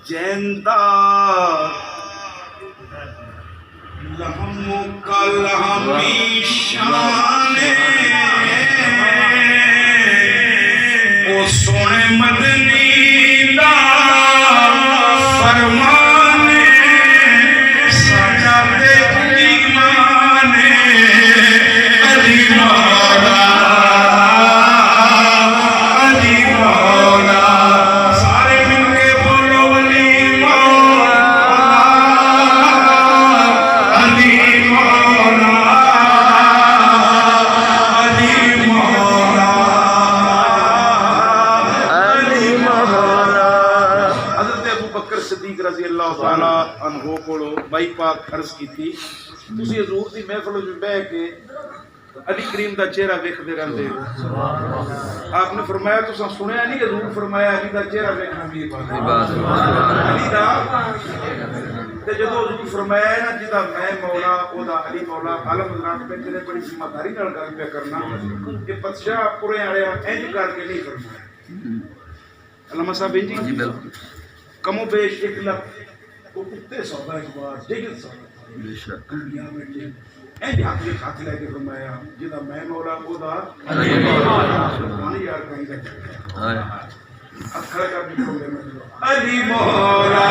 जैंदा लहमो का लहमी शाने ओ सोने मदनी दा फरमाने सजादे ईमाने अली मौला अली मौला सारे मिलके बोलो अली मौला अली मौला अली मौला अली मौला। हज़रत अबू बकर सिद्दीक रज़ी अल्लाह तआला अन्हु कोलो बाई पाक अर्ज़ कीती तुसी हज़ूर दी महफिल विच बैठ के अली करीम दा चेहरा वेखदे रहंदे हो। आपने फरमाया तुसां सुनिया नहीं हज़ूर फरमाया अली दा चेहरा वेखना भी इबादत अली दा ते जदों हज़ूर फरमाया ना जिदा मैं मौला ओदा अली मौला आलम हज़रात पे तेरे बड़ी जिम्मेदारी नाल गल पे करना कि बादशाह पूरे आले इंज करके नहीं फरमाया अल्लामा साहब जी बिल्कुल कमो बेश 1 लाख को कुत्ते सौदा एक बार जिगर सौदा बेशक दुनिया में ऐ हाथ लेके फरमाया जिदा मैं मौला ओदा अली मौला सुभान यार कहीं हां अखर का भी प्रॉब्लम अली मौला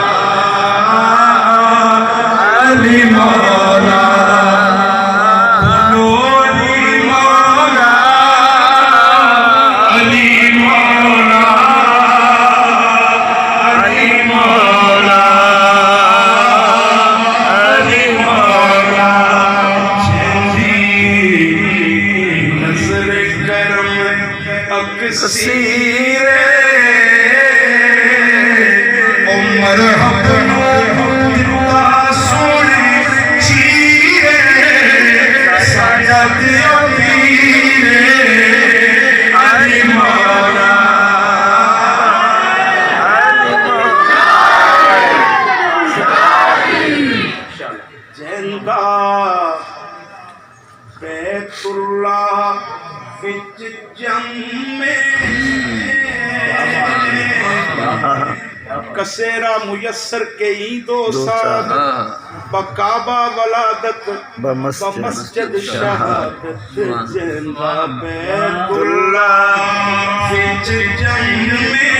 अली मौला कसेरा मुयस्सर के ही दो साद बकाबा वलादत बमस्जिद शहादत जिंदा बैतुल्लाह विच जंग में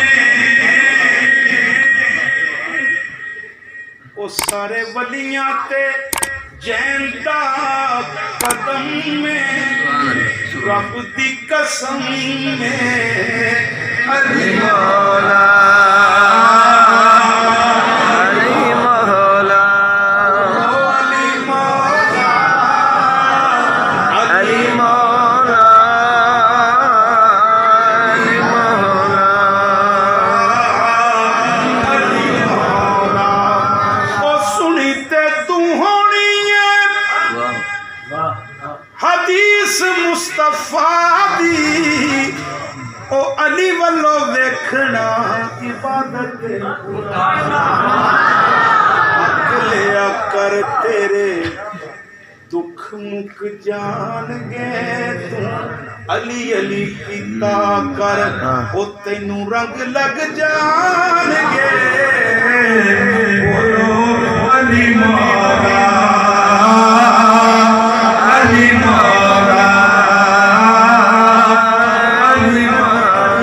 ओ सारे वलियां ते जैंदा कदम में रब दी कसम में अली मौला हदीस मुस्तफा दी ओ अली वल्लो देखना इबादत अकलिया कर तेरे दुख मुक जान गए तू अली अली कीता कर ओ तैनू रंग लग जान गए बोलो अली मौला अली मौला अली मौला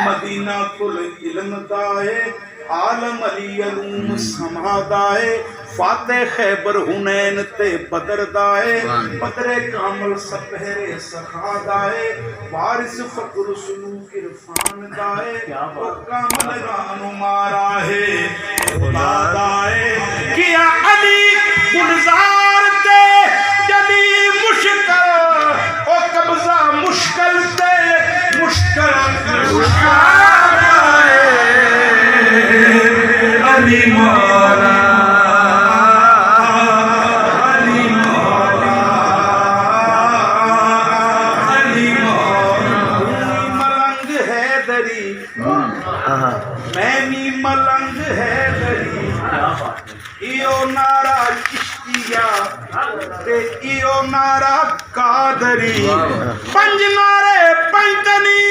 मदीना कुल इल्म दाए आलम अली अलूम समादाए फाते खैबर हुनैन ते बदर दाए बदरे कामल सपहरे सखादाए वारिस फक्र सुलूक इरफान दाए ओ कामल रानो मारा है खुदा दाए किया अली गुलजार ते जली मुश्किल ओ कब्जा मुश्किल ते मुश्किल अली मौला अली मौला अली मौला मलंग है दरी मैं भी मलंग है दरी इयो नारा चिश्तिया ते इयो नारा कादरी पंज नारे पंजनी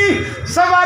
सवा